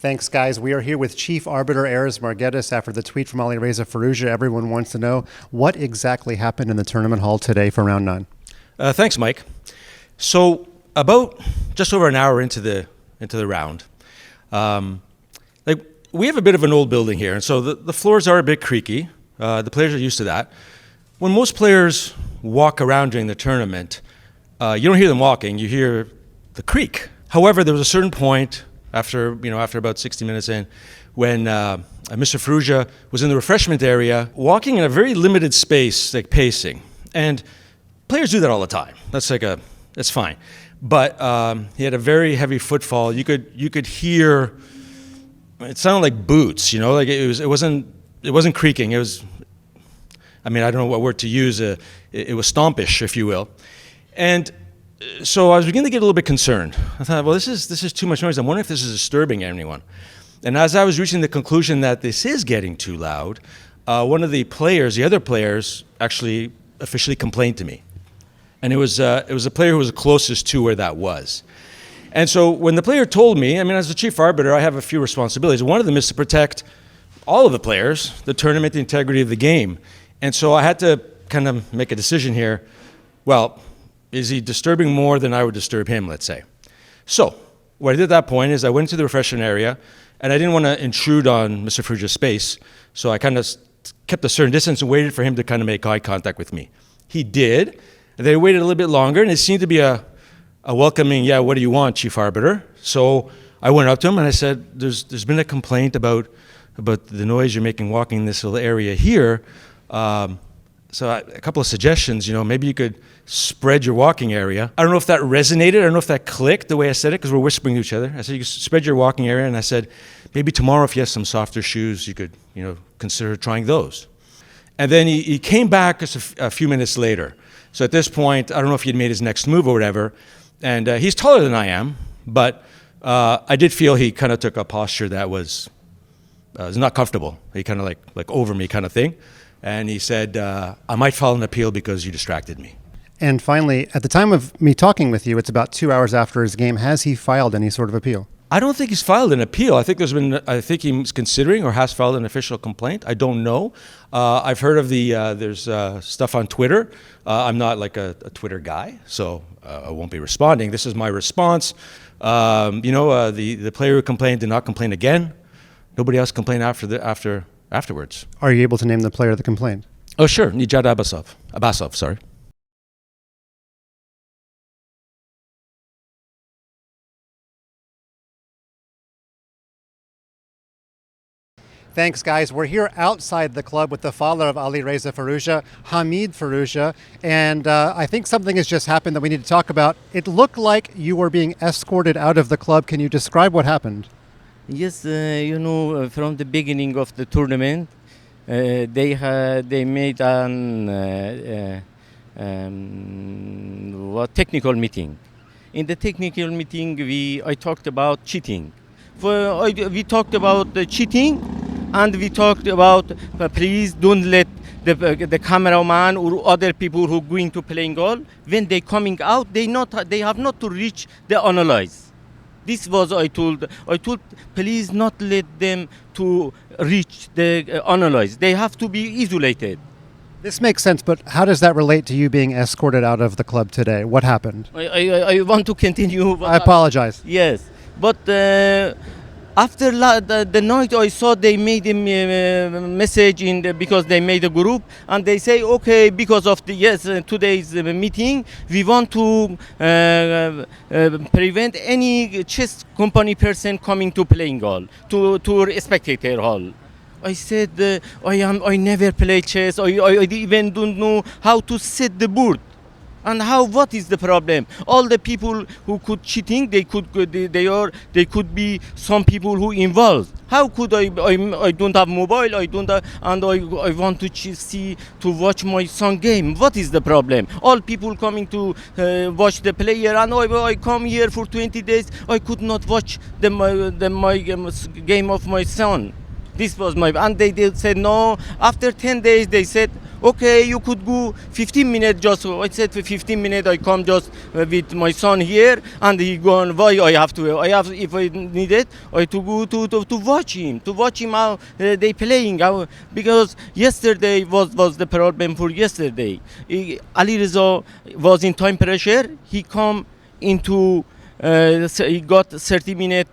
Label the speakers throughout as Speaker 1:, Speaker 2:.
Speaker 1: Thanks, guys. We are here with Chief Arbiter Ares Margetis after the tweet from Alireza Firouzja. Everyone wants to know what exactly happened in the tournament hall today for round 9.
Speaker 2: Thanks, Mike. So about just over an hour into the round, we have a bit of an old building here, and so the floors are a bit creaky. The players are used to that. When most players walk around during the tournament, you don't hear them walking, you hear the creak. However, there was a certain point after about 60 minutes in when Mr. Firouzja was in the refreshment area walking in a very limited space, like pacing. And players do that all the time. That's fine. But he had a very heavy footfall. You could hear, it sounded like boots, like it wasn't creaking. It was, I don't know what word to use. It was stompish, if you will. And so I was beginning to get a little bit concerned. I thought, well, this is too much noise. I'm wondering if this is disturbing anyone. And as I was reaching the conclusion that this is getting too loud, one of the other players, actually officially complained to me. And it was a player who was closest to where that was. And so when the player told me, as a chief arbiter, I have a few responsibilities. One of them is to protect all of the players, the tournament, the integrity of the game. And so I had to kind of make a decision here. Well, is he disturbing more than I would disturb him, let's say? So what I did at that point is I went to the refreshment area, and I didn't want to intrude on Mr. Firouzja's space, so I kind of kept a certain distance and waited for him to kind of make eye contact with me. He did, and they waited a little bit longer, and it seemed to be a welcoming, yeah, what do you want, Chief Arbiter? So I went up to him and I said, there's been a complaint about the noise you're making walking in this little area here. So a couple of suggestions, maybe you could spread your walking area. I don't know if that resonated. I don't know if that clicked the way I said it, because we're whispering to each other. I said, you could spread your walking area. And I said, maybe tomorrow if you have some softer shoes, you could, consider trying those. And then he came back just a few minutes later. So at this point, I don't know if he had made his next move or whatever. And he's taller than I am, but I did feel he kind of took a posture that was not comfortable. He kind of like over me kind of thing. And he said, I might file an appeal because you distracted me.
Speaker 1: And finally, at the time of me talking with you, it's about 2 hours after his game. Has he filed any sort of appeal?
Speaker 2: I don't think he's filed an appeal. I think he's considering or has filed an official complaint. I don't know. I've heard of there's stuff on Twitter. I'm not like a Twitter guy, so I won't be responding. This is my response. The player who complained did not complain again. Nobody else complained afterwards.
Speaker 1: Are you able to name the player that complained?
Speaker 2: Oh, sure. Nijad Abbasov, sorry.
Speaker 1: Thanks, guys. We're here outside the club with the father of Alireza Firouzja, Hamid Firouzja, and I think something has just happened that we need to talk about. It looked like you were being escorted out of the club. Can you describe what happened?
Speaker 3: Yes, from the beginning of the tournament, they made technical meeting. In the technical meeting, I talked about cheating. We talked about the cheating. And we talked about, please don't let the cameraman or other people who are going to playing goal, when they coming out, they have not to reach the analyze. This was I told, please not let them to reach the analyze. They have to be isolated.
Speaker 1: This makes sense, but how does that relate to you being escorted out of the club today? What happened?
Speaker 3: I want to continue.
Speaker 1: I apologize.
Speaker 3: Yes, but after the night I saw they made a message because they made a group, and they say, okay, because of today's meeting, we want to prevent any chess company person coming to playing hall, to spectator hall. I said, I never play chess. I even don't know how to set the board. And what is the problem? All the people who could cheating, they could be some people who involved. How could I don't have mobile, I don't have, and I want to watch my son game. What is the problem? All people coming to watch the player, and I come here for 20 days, I could not watch my game of my son. This was and they said no. After 10 days, they said, okay, you could go 15 minutes just. I said for 15 minutes I come just with my son here, and he gone. Why I have to? I have if I need it, I to go to watch him how they playing. How, because yesterday was the problem for yesterday. Ali Reza was in time pressure. He come into. So he got 30-minute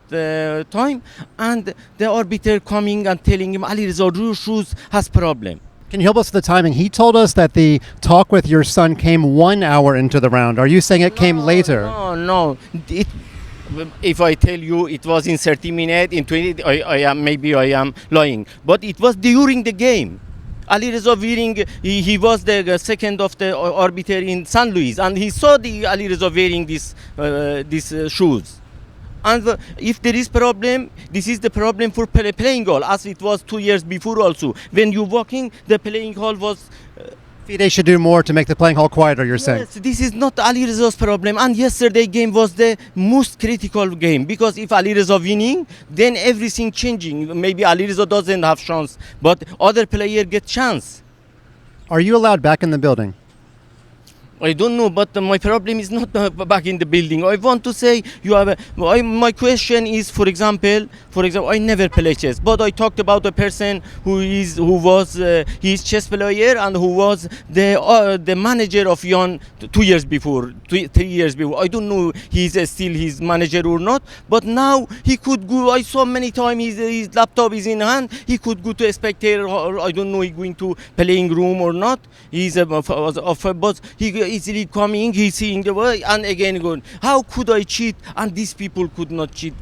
Speaker 3: time, and the arbiter coming and telling him Ali Reza your shoes has problem.
Speaker 1: Can you help us with the timing? He told us that the talk with your son came 1 hour into the round. Are you saying it came later?
Speaker 3: No. If I tell you it was in 30 minutes, in 20, I am lying. But it was during the game. Ali Reza wearing, he was the second of the arbiter in San Luis, and he saw the Ali Reza wearing these shoes. And if there is problem, this is the problem for playing hall, as it was 2 years before also. When you walking, the playing hall was.
Speaker 1: FIDE should do more to make the playing hall quieter, you're saying?
Speaker 3: Yes, this is not Ali Reza's problem. And yesterday game was the most critical game, because if Ali Reza winning, then everything changing. Maybe Ali Reza doesn't have chance, but other player get chance.
Speaker 1: Are you allowed back in the building?
Speaker 3: I don't know, but my problem is not back in the building. I want to say you have. My question is, for example, I never play chess, but I talked about a person who was he's chess player and who was the manager of Yon 2 years before, 3 years before. I don't know he's still his manager or not, but now he could go. I saw many times his laptop is in hand. He could go to a spectator. Or I don't know he going to playing room or not. He's but he easily coming, he's seeing the way, and again going, how could I cheat and these people could not cheat?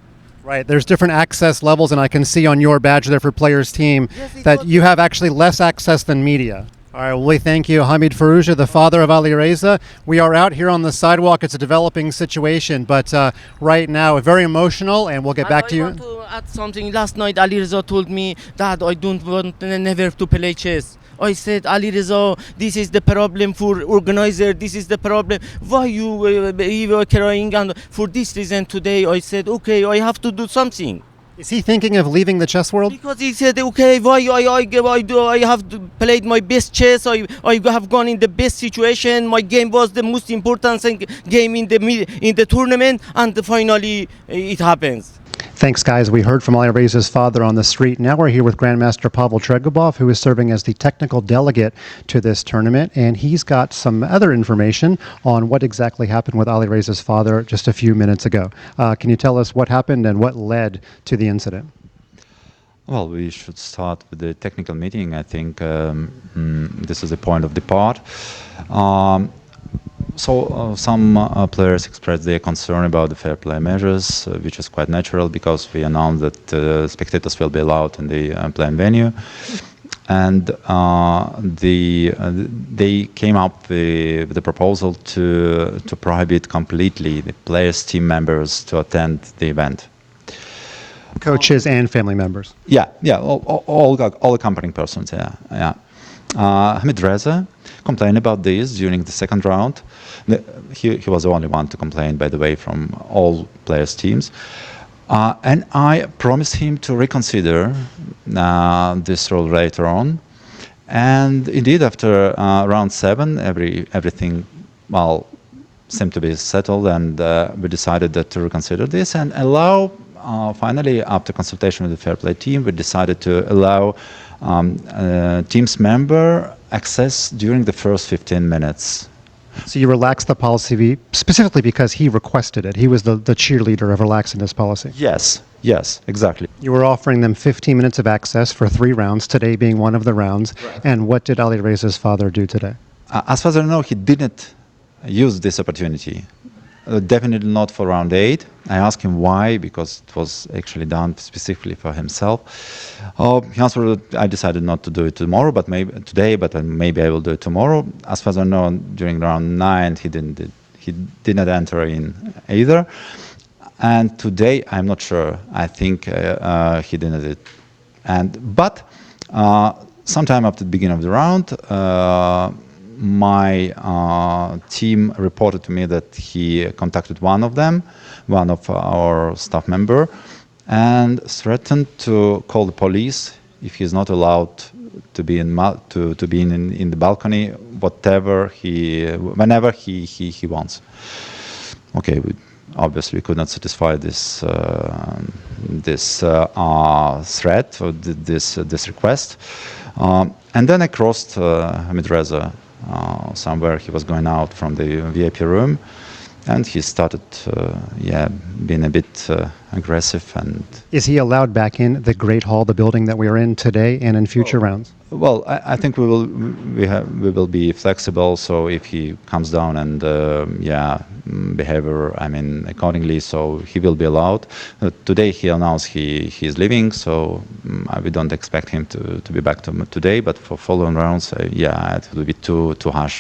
Speaker 1: Right, there's different access levels, and I can see on your badge there for players team that you have actually less access than media. All right, well, we thank you, Hamid Firouzja, the father of Ali Reza. We are out here on the sidewalk. It's a developing situation, but right now, very emotional, and we'll get back to you.
Speaker 3: I want to add something. Last night, Ali Reza told me, Dad, I don't want never to play chess. I said, Ali Reza, this is the problem for organizer. This is the problem. Why you were crying? And for this reason today, I said, okay, I have to do something.
Speaker 1: Is he thinking of leaving the chess world?
Speaker 3: Because he said, okay, why I have played my best chess. I have gone in the best situation. My game was the most important game in the tournament, and finally it happens.
Speaker 1: Thanks, guys. We heard from Ali Reza's father on the street. Now we're here with Grandmaster Pavel Tregubov, who is serving as the technical delegate to this tournament, and he's got some other information on what exactly happened with Ali Reza's father just a few minutes ago. Can you tell us what happened and what led to the incident?
Speaker 4: Well, we should start with the technical meeting. I think this is the point of depart. So some players expressed their concern about the fair play measures, which is quite natural because we announced that spectators will be allowed in the playing venue, and they came up with the proposal to prohibit completely the players' team members to attend the event.
Speaker 1: Coaches and family members.
Speaker 4: Yeah, all accompanying persons. Yeah. Hamid Reza complained about this during the second round. He was the only one to complain, by the way, from all players' teams. And I promised him to reconsider this rule later on. And indeed, after round 7, everything, seemed to be settled, and we decided to reconsider this and allow, finally, after consultation with the fair play team, we decided to allow team's member access during the first 15 minutes.
Speaker 1: So you relaxed the policy specifically because he requested it. He was the cheerleader of relaxing this policy.
Speaker 4: Yes, exactly.
Speaker 1: You were offering them 15 minutes of access for 3 rounds, today being one of the rounds. Right. And what did Ali Reza's father do today?
Speaker 4: As far as I know, he didn't use this opportunity. Definitely not for round 8. I asked him why, because it was actually done specifically for himself. He answered, I decided not to do it tomorrow, but maybe today, but maybe I will do it tomorrow. As far as I know, during round 9, he did not enter in either. And today, I'm not sure. I think he didn't do it. But sometime after the beginning of the round, my team reported to me that he contacted one of our staff member, and threatened to call the police if he's not allowed be in the balcony, whenever he wants. Okay, obviously we could not satisfy this threat or this request, and then I crossed Hamid Reza somewhere. He was going out from the VIP room, and he started, being a bit aggressive. And
Speaker 1: Is he allowed back in the Great Hall, the building that we are in today and in future rounds?
Speaker 4: well, I think we will be flexible. So if he comes down and behavior, accordingly, so he will be allowed. Today he announced he is leaving, so we don't expect him to be back today. But for following rounds, it will be too harsh.